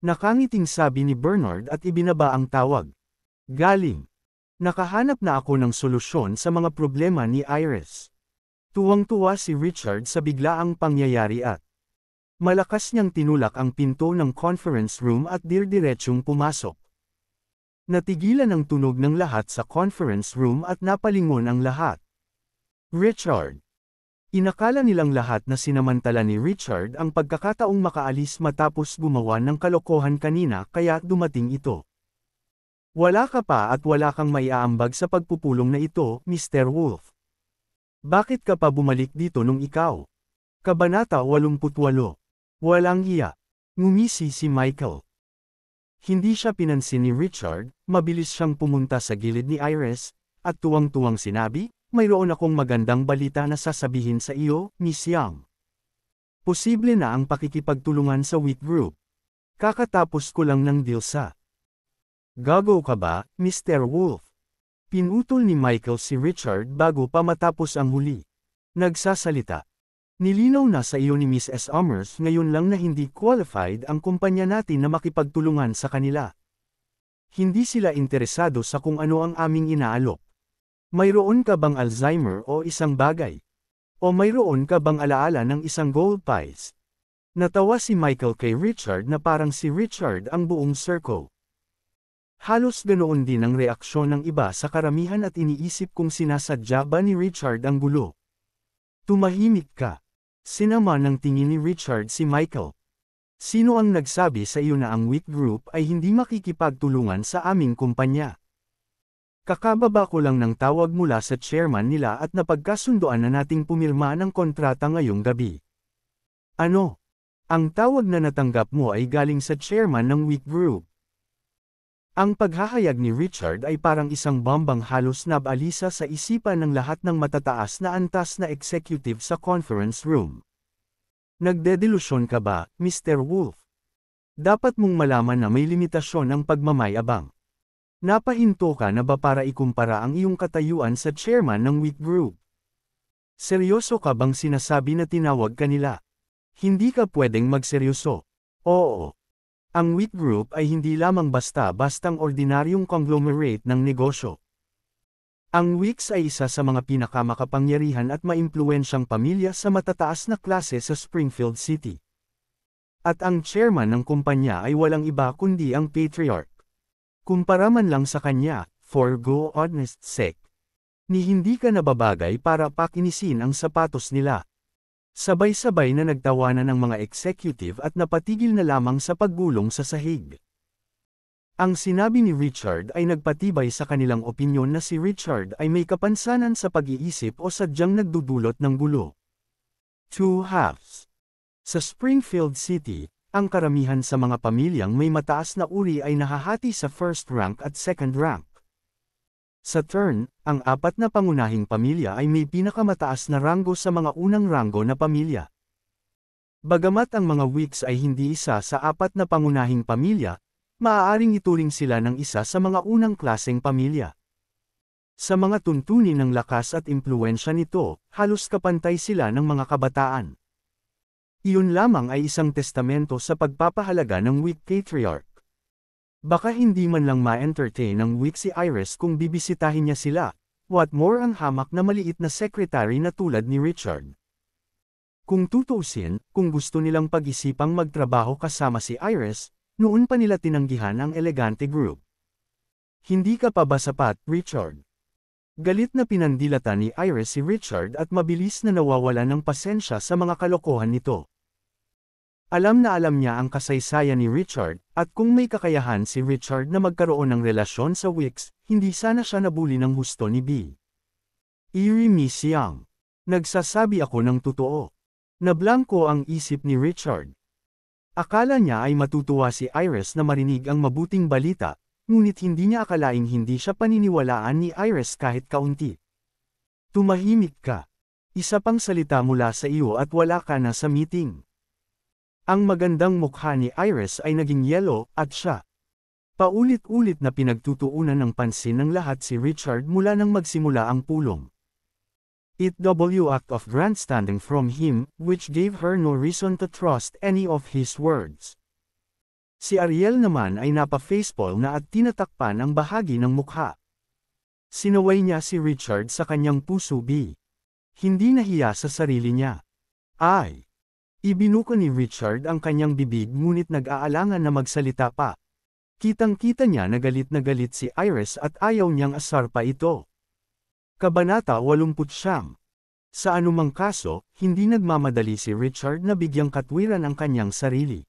Nakangiting sabi ni Bernard at ibinaba ang tawag. Galing. Nakahanap na ako ng solusyon sa mga problema ni Iris. Tuwang-tuwa si Richard sa biglaang pangyayari at malakas niyang tinulak ang pinto ng conference room at dirdiretsong pumasok. Natigilan ang tunog ng lahat sa conference room at napalingon ang lahat. Richard. Inakala nilang lahat na sinamantala ni Richard ang pagkakataong makaalis matapos gumawa ng kalokohan kanina kaya dumating ito. Wala ka pa at wala kang maiaambag sa pagpupulong na ito, Mr. Wolf. Bakit ka pa bumalik dito nung ikaw? Kabanata 88. Walang iya. Ngumisi si Michael. Hindi siya pinansin ni Richard, mabilis siyang pumunta sa gilid ni Iris, at tuwang-tuwang sinabi, mayroon akong magandang balita na sasabihin sa iyo, Miss Young. Posible na ang pakikipagtulungan sa Wick Group. Kakatapos ko lang ng deal sa. Gago ka ba, Mr. Wolf? Pinutol ni Michael si Richard bago pa matapos ang huli. Nagsasalita. Nilinaw na sa iyo ni Mrs. Summers ngayon lang na hindi qualified ang kumpanya natin na makipagtulungan sa kanila. Hindi sila interesado sa kung ano ang aming inaalok. Mayroon ka bang Alzheimer o isang bagay? O mayroon ka bang alaala ng isang gold pies? Natawa si Michael kay Richard na parang si Richard ang buong circle. Halos ganoon din ang reaksyon ng iba sa karamihan at iniisip kung sinasadya ba ni Richard ang gulo. Tumahimik ka. Sinama ng tingin ni Richard si Michael. Sino ang nagsabi sa iyo na ang Wick Group ay hindi makikipagtulungan sa aming kumpanya? Kakababa ko lang ng tawag mula sa chairman nila at napagkasundoan na nating pumirma ng kontrata ngayong gabi. Ano? Ang tawag na natanggap mo ay galing sa chairman ng Wick Group. Ang paghahayag ni Richard ay parang isang bombang halos nabalisa sa isipan ng lahat ng matataas na antas na executive sa conference room. Nagdedelusyon ka ba, Mr. Wolf? Dapat mong malaman na may limitasyon ang pagmamayabang. Napahinto ka na ba para ikumpara ang iyong katayuan sa chairman ng Wick Group? Seryoso ka bang sinasabi na tinawag ka nila? Hindi ka pwedeng magseryoso. Oo. Ang Wick Group ay hindi lamang basta-bastang ordinaryong conglomerate ng negosyo. Ang Wicks ay isa sa mga pinakamakapangyarihan at maimpluwensyang pamilya sa matataas na klase sa Springfield City. At ang chairman ng kumpanya ay walang iba kundi ang patriarch. Kumpara man lang sa kanya, for goodness sake. Ni hindi ka nababagay para pakinisin ang sapatos nila. Sabay-sabay na nagtawanan ng mga executive at napatigil na lamang sa paggulong sa sahig. Ang sinabi ni Richard ay nagpatibay sa kanilang opinyon na si Richard ay may kapansanan sa pag-iisip o sadyang nagdudulot ng gulo. Two halves. Sa Springfield City, ang karamihan sa mga pamilyang may mataas na uri ay nahahati sa first rank at second rank. Sa turn, ang apat na pangunahing pamilya ay may pinakamataas na ranggo sa mga unang ranggo na pamilya. Bagamat ang mga Wicks ay hindi isa sa apat na pangunahing pamilya, maaaring ituring sila ng isa sa mga unang klaseng pamilya. Sa mga tuntunin ng lakas at impluwensya nito, halos kapantay sila ng mga kabataan. Iyon lamang ay isang testamento sa pagpapahalaga ng Wick patriarch. Baka hindi man lang ma-entertain ng Wick si Iris kung bibisitahin niya sila, what more ang hamak na maliit na secretary na tulad ni Richard. Kung tutuusin, kung gusto nilang pag-isipang magtrabaho kasama si Iris, noon pa nila tinanggihan ang elegante group. Hindi ka pa ba sapat, Richard? Galit na pinandilatan ni Iris si Richard at mabilis na nawawala ng pasensya sa mga kalokohan nito. Alam na alam niya ang kasaysayan ni Richard, at kung may kakayahan si Richard na magkaroon ng relasyon sa Wicks, hindi sana siya nabuli ng husto ni B. Eerie Miss Young. Nagsasabi ako ng totoo. Nablangko ang isip ni Richard. Akala niya ay matutuwa si Iris na marinig ang mabuting balita, ngunit hindi niya akalaing hindi siya paniniwalaan ni Iris kahit kaunti. Tumahimik ka. Isa pang salita mula sa iyo at wala ka na sa meeting. Ang magandang mukha ni Iris ay naging yellow, at siya. Paulit-ulit na pinagtutuunan ng pansin ng lahat si Richard mula nang magsimula ang pulong. It w act of grandstanding from him, which gave her no reason to trust any of his words. Si Ariel naman ay napa-facepalm na at tinatakpan ang bahagi ng mukha. Sinaway niya si Richard sa kanyang puso B. Hindi nahiya sa sarili niya. Ay! Ibinuko ni Richard ang kanyang bibig ngunit nag-aalangan na magsalita pa. Kitang-kita niya na galit si Iris at ayaw niyang asar pa ito. Kabanata 89. Sa anumang kaso, hindi nagmamadali si Richard na bigyang katwiran ang kanyang sarili.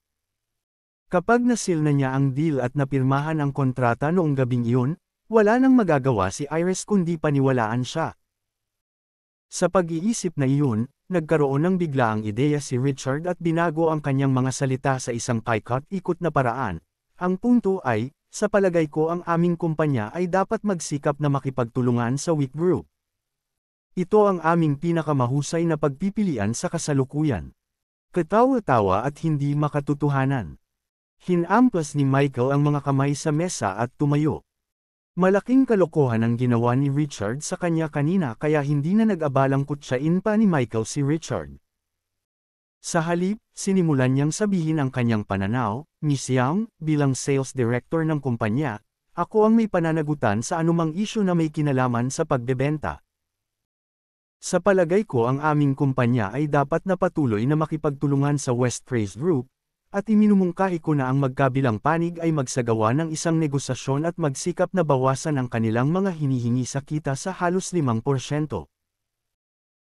Kapag nasil na niya ang deal at napirmahan ang kontrata noong gabing iyon, wala nang magagawa si Iris kundi paniwalaan siya. Sa pag-iisip na iyon, nagkaroon ng biglaang ideya si Richard at binago ang kanyang mga salita sa isang paikot-ikot na paraan. Ang punto ay, sa palagay ko ang aming kumpanya ay dapat magsikap na makipagtulungan sa Wick Group. Ito ang aming pinakamahusay na pagpipilian sa kasalukuyan. Katawa-tawa at hindi makatotohanan. Hinamplas ni Michael ang mga kamay sa mesa at tumayo. Malaking kalokohan ang ginawa ni Richard sa kanya kanina kaya hindi na nag-abalang kutsain pa ni Michael si Richard. Sa halip, sinimulan niyang sabihin ang kanyang pananaw, Miss Young, bilang sales director ng kumpanya, ako ang may pananagutan sa anumang isyu na may kinalaman sa pagbebenta. Sa palagay ko ang aming kumpanya ay dapat na patuloy na makipagtulungan sa West Praise Group, at iminumungkahi ko na ang magkabilang panig ay magsagawa ng isang negosasyon at magsikap na bawasan ang kanilang mga hinihingi sa kita sa halos 5%.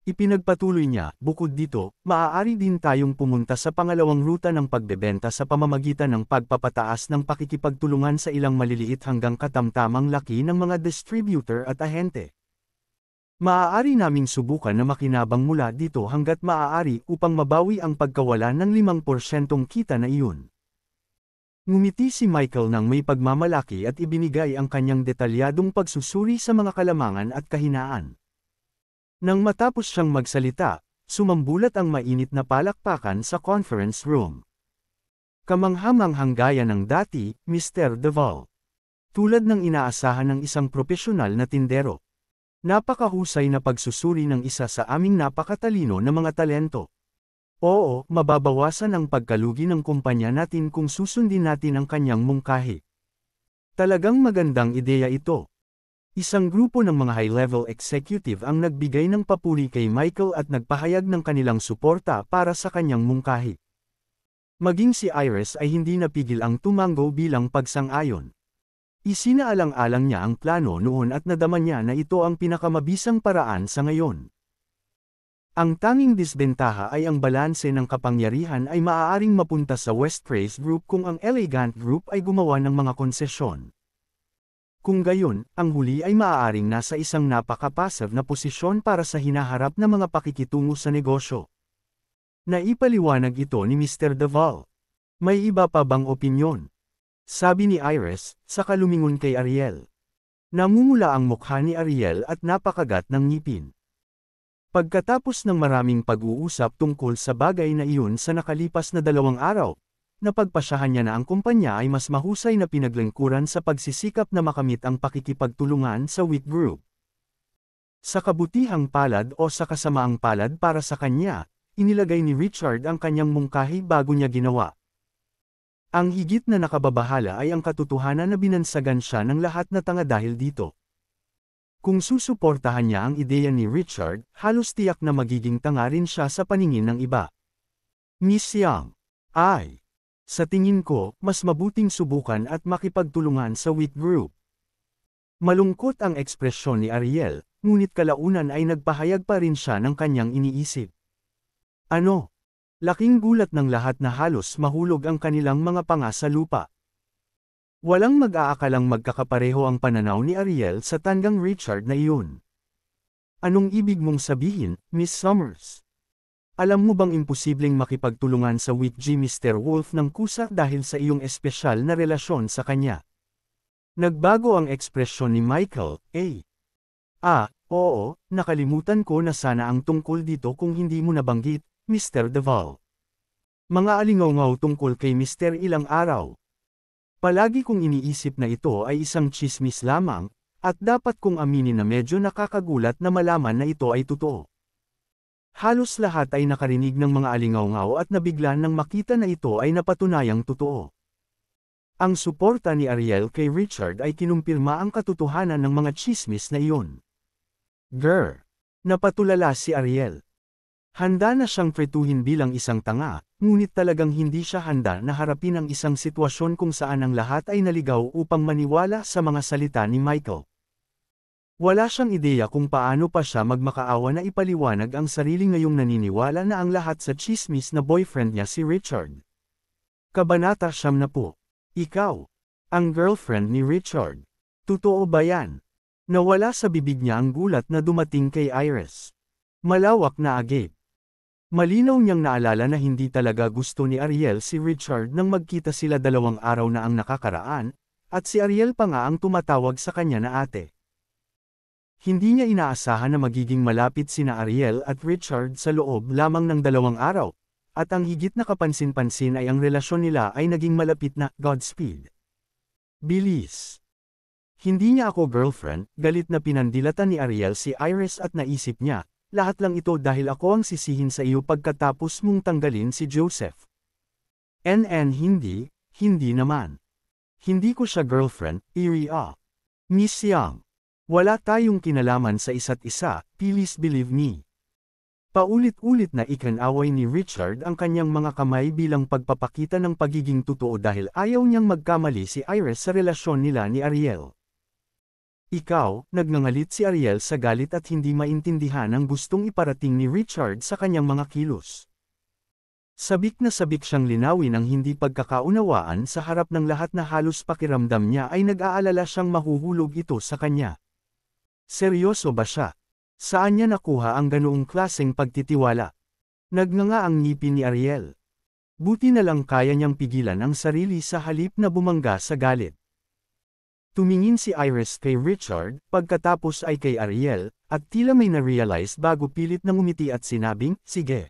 Ipinagpatuloy niya, bukod dito, maaari din tayong pumunta sa pangalawang ruta ng pagbebenta sa pamamagitan ng pagpapataas ng pakikipagtulungan sa ilang maliliit hanggang katamtamang laki ng mga distributor at ahente. Maaari naming subukan na makinabang mula dito hanggat maaari upang mabawi ang pagkawala ng 5% kita na iyon. Ngumiti si Michael nang may pagmamalaki at ibinigay ang kanyang detalyadong pagsusuri sa mga kalamangan at kahinaan. Nang matapos siyang magsalita, sumambulat ang mainit na palakpakan sa conference room. Kamanghamanghang gaya ng dati, Mr. Deval. Tulad ng inaasahan ng isang propesyonal na tindero. Napakahusay na pagsusuri ng isa sa aming napakatalino na mga talento. Oo, mababawasan ang pagkalugi ng kumpanya natin kung susundin natin ang kanyang mungkahi. Talagang magandang ideya ito. Isang grupo ng mga high-level executive ang nagbigay ng papuri kay Michael at nagpahayag ng kanilang suporta para sa kanyang mungkahi. Maging si Iris ay hindi napigil ang tumango bilang pagsang-ayon. Isinaalang-alang niya ang plano noon at nadama niya na ito ang pinakamabisang paraan sa ngayon. Ang tanging disbentaha ay ang balanse ng kapangyarihan ay maaaring mapunta sa West Praise Group kung ang Elegant Group ay gumawa ng mga konsesyon. Kung gayon, ang huli ay maaaring nasa isang napaka-passive na posisyon para sa hinaharap na mga pakikitungo sa negosyo. Naipaliwanag ito ni Mr. Deval. May iba pa bang opinyon? Sabi ni Iris, saka lumingon kay Ariel. Namumula ang mukha ni Ariel at napakagat ng ngipin. Pagkatapos ng maraming pag-uusap tungkol sa bagay na iyon sa nakalipas na 2 araw, napagpasyahan niya na ang kumpanya ay mas mahusay na pinaglingkuran sa pagsisikap na makamit ang pakikipagtulungan sa WIC Group. Sa kabutihang palad o sa kasamaang palad para sa kanya, inilagay ni Richard ang kanyang mungkahi bago niya ginawa. Ang higit na nakababahala ay ang katotohanan na binansagan siya ng lahat na tanga dahil dito. Kung susuportahan niya ang ideya ni Richard, halos tiyak na magiging tanga rin siya sa paningin ng iba. Miss Young. Sa tingin ko, mas mabuting subukan at makipagtulungan sa WIC Group. Malungkot ang ekspresyon ni Ariel, ngunit kalaunan ay nagpahayag pa rin siya ng kanyang iniisip. Ano? Laking gulat ng lahat na halos mahulog ang kanilang mga panga sa lupa. Walang mag-aakalang magkakapareho ang pananaw ni Ariel sa tandang Richard na iyon. Anong ibig mong sabihin, Miss Summers? Alam mo bang imposibleng makipagtulungan sa WIC Mr. Wolf ng kusa dahil sa iyong espesyal na relasyon sa kanya? Nagbago ang ekspresyon ni Michael, oo, nakalimutan ko na sana ang tungkol dito kung hindi mo nabanggit, Mr. Deval. Mga alingaw-ngaw tungkol kay Mr. ilang araw. Palagi kong iniisip na ito ay isang tsismis lamang, at dapat kong aminin na medyo nakakagulat na malaman na ito ay totoo. Halos lahat ay nakarinig ng mga alingaw-ngaw at nabigla nang makita na ito ay napatunayang totoo. Ang suporta ni Ariel kay Richard ay kinumpirma ang katotohanan ng mga tsismis na iyon. Napatulala si Ariel. Handa na siyang pretuhin bilang isang tanga, ngunit talagang hindi siya handa na harapin ang isang sitwasyon kung saan ang lahat ay naligaw upang maniwala sa mga salita ni Michael. Wala siyang ideya kung paano pa siya magmakaawa na ipaliwanag ang sarili ngayong naniniwala na ang lahat sa tsismis na boyfriend niya si Richard. Kabanata 10. Ikaw, ang girlfriend ni Richard. Totoo ba yan? Nawala sa bibig niya ang gulat na dumating kay Iris. Malawak na agip. Malinaw niyang naalala na hindi talaga gusto ni Ariel si Richard nang magkita sila 2 araw na ang nakakaraan, at si Ariel pa nga ang tumatawag sa kanya na ate. Hindi niya inaasahan na magiging malapit sina Ariel at Richard sa loob lamang ng 2 araw, at ang higit na kapansin-pansin ay ang relasyon nila ay naging malapit na Godspeed. Bilis. Hindi niya ako girlfriend, galit na pinandilatan ni Ariel si Iris at naisip niya, lahat lang ito dahil ako ang sisihin sa iyo pagkatapos mong tanggalin si Joseph. Hindi naman. Hindi ko siya girlfriend, Miss Young. Wala tayong kinalaman sa isa't isa, please believe me. Paulit-ulit na ikinaway ni Richard ang kanyang mga kamay bilang pagpapakita ng pagiging totoo dahil ayaw niyang magkamali si Iris sa relasyon nila ni Ariel. Ikaw, nagngangalit si Ariel sa galit at hindi maintindihan ang gustong iparating ni Richard sa kanyang mga kilos. Sabik na sabik siyang linawin ang hindi pagkakaunawaan sa harap ng lahat na halos pakiramdam niya ay nag-aalala siyang mahuhulog ito sa kanya. Seryoso ba siya? Saan niya nakuha ang ganoong klaseng pagtitiwala? Nagnganga ang ngipin ni Ariel. Buti na lang kaya niyang pigilan ang sarili sa halip na bumangga sa galit. Tumingin si Iris kay Richard, pagkatapos ay kay Ariel, at tila may na-realize bago pilit na ngumiti at sinabing, sige.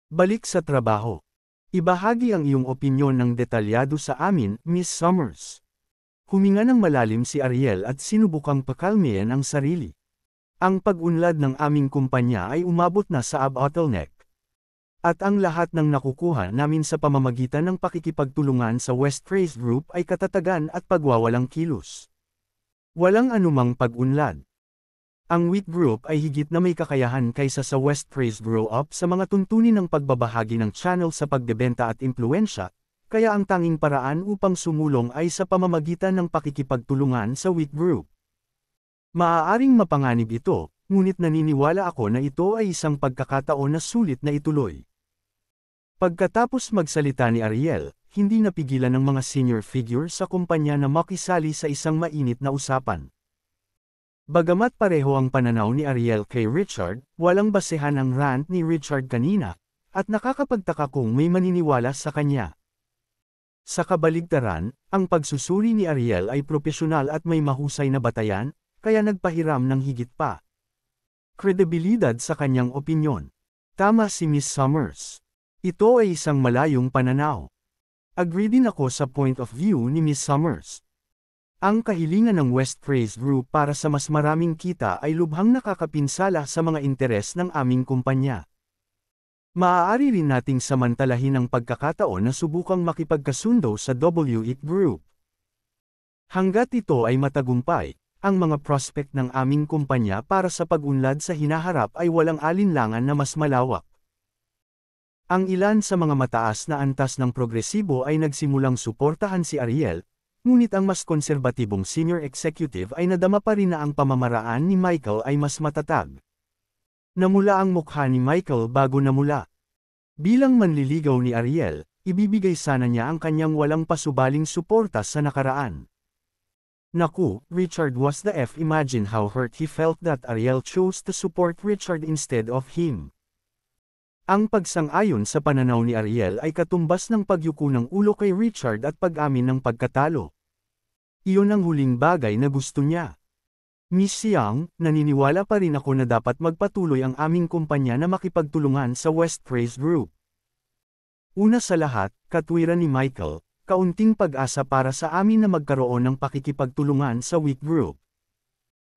Balik sa trabaho. Ibahagi ang iyong opinyon ng detalyado sa amin, Miss Summers. Huminga ng malalim si Ariel at sinubukang pakalmayan ang sarili. Ang pag-unlad ng aming kumpanya ay umabot na sa bottleneck. At ang lahat ng nakukuha namin sa pamamagitan ng pakikipagtulungan sa West Praise Group ay katatagan at pagwawalang kilos. Walang anumang pag-unlad. Ang Wheat Group ay higit na may kakayahan kaysa sa West Praise Grow Up sa mga tuntunin ng pagbabahagi ng channel sa pagbebenta at impluensya, kaya ang tanging paraan upang sumulong ay sa pamamagitan ng pakikipagtulungan sa Wheat Group. Maaaring mapanganib ito, ngunit naniniwala ako na ito ay isang pagkakataon na sulit na ituloy. Pagkatapos magsalita ni Ariel, hindi napigilan ng mga senior figure sa kumpanya na makisali sa isang mainit na usapan. Bagamat pareho ang pananaw ni Ariel kay Richard, walang basehan ang rant ni Richard kanina, at nakakapagtaka kung may maniniwala sa kanya. Sa kabaligtaran, ang pagsusuri ni Ariel ay propesyonal at may mahusay na batayan, kaya nagpahiram ng higit pa. Kredibilidad sa kanyang opinyon. Tama si Miss Summers. Ito ay isang malayong pananaw. Agree din ako sa point of view ni Miss Summers. Ang kahilingan ng West Praise Group para sa mas maraming kita ay lubhang nakakapinsala sa mga interes ng aming kumpanya. Maaari rin nating samantalahin ang pagkakataon na subukang makipagkasundo sa W.E. Group. Hanggat ito ay matagumpay, ang mga prospect ng aming kumpanya para sa pag-unlad sa hinaharap ay walang alinlangan na mas malawak. Ang ilan sa mga mataas na antas ng progresibo ay nagsimulang suportahan si Ariel, ngunit ang mas konserbatibong senior executive ay nadama pa rin na ang pamamaraan ni Michael ay mas matatag. Namula ang mukha ni Michael bago namula. Bilang manliligaw ni Ariel, ibibigay sana niya ang kanyang walang pasubaling suporta sa nakaraan. Naku, Richard was the F. Imagine how hurt he felt that Ariel chose to support Richard instead of him. Ang pagsang-ayon sa pananaw ni Ariel ay katumbas ng pagyuko ng ulo kay Richard at pag-amin ng pagkatalo. Iyon ang huling bagay na gusto niya. Miss Young, naniniwala pa rin ako na dapat magpatuloy ang aming kumpanya na makipagtulungan sa West Praise Group. Una sa lahat, katwiran ni Michael, kaunting pag-asa para sa amin na magkaroon ng pakikipagtulungan sa Wheat Group.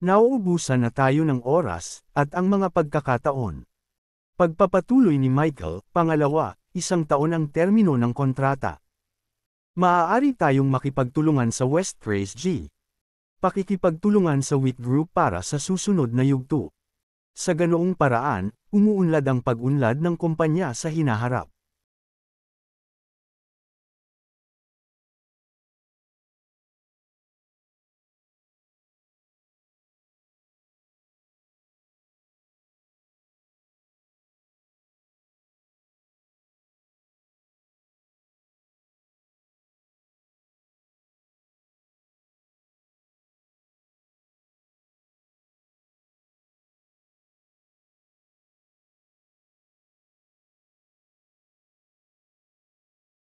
Nauubusan na tayo ng oras, at ang mga pagkakataon. Pagpapatuloy ni Michael, pangalawa, 1 taon ang termino ng kontrata. Maaari tayong makipagtulungan sa West Praise G. Pakikipagtulungan sa Wheat Group para sa susunod na yugto. Sa ganoong paraan, umuunlad ang pag-unlad ng kumpanya sa hinaharap.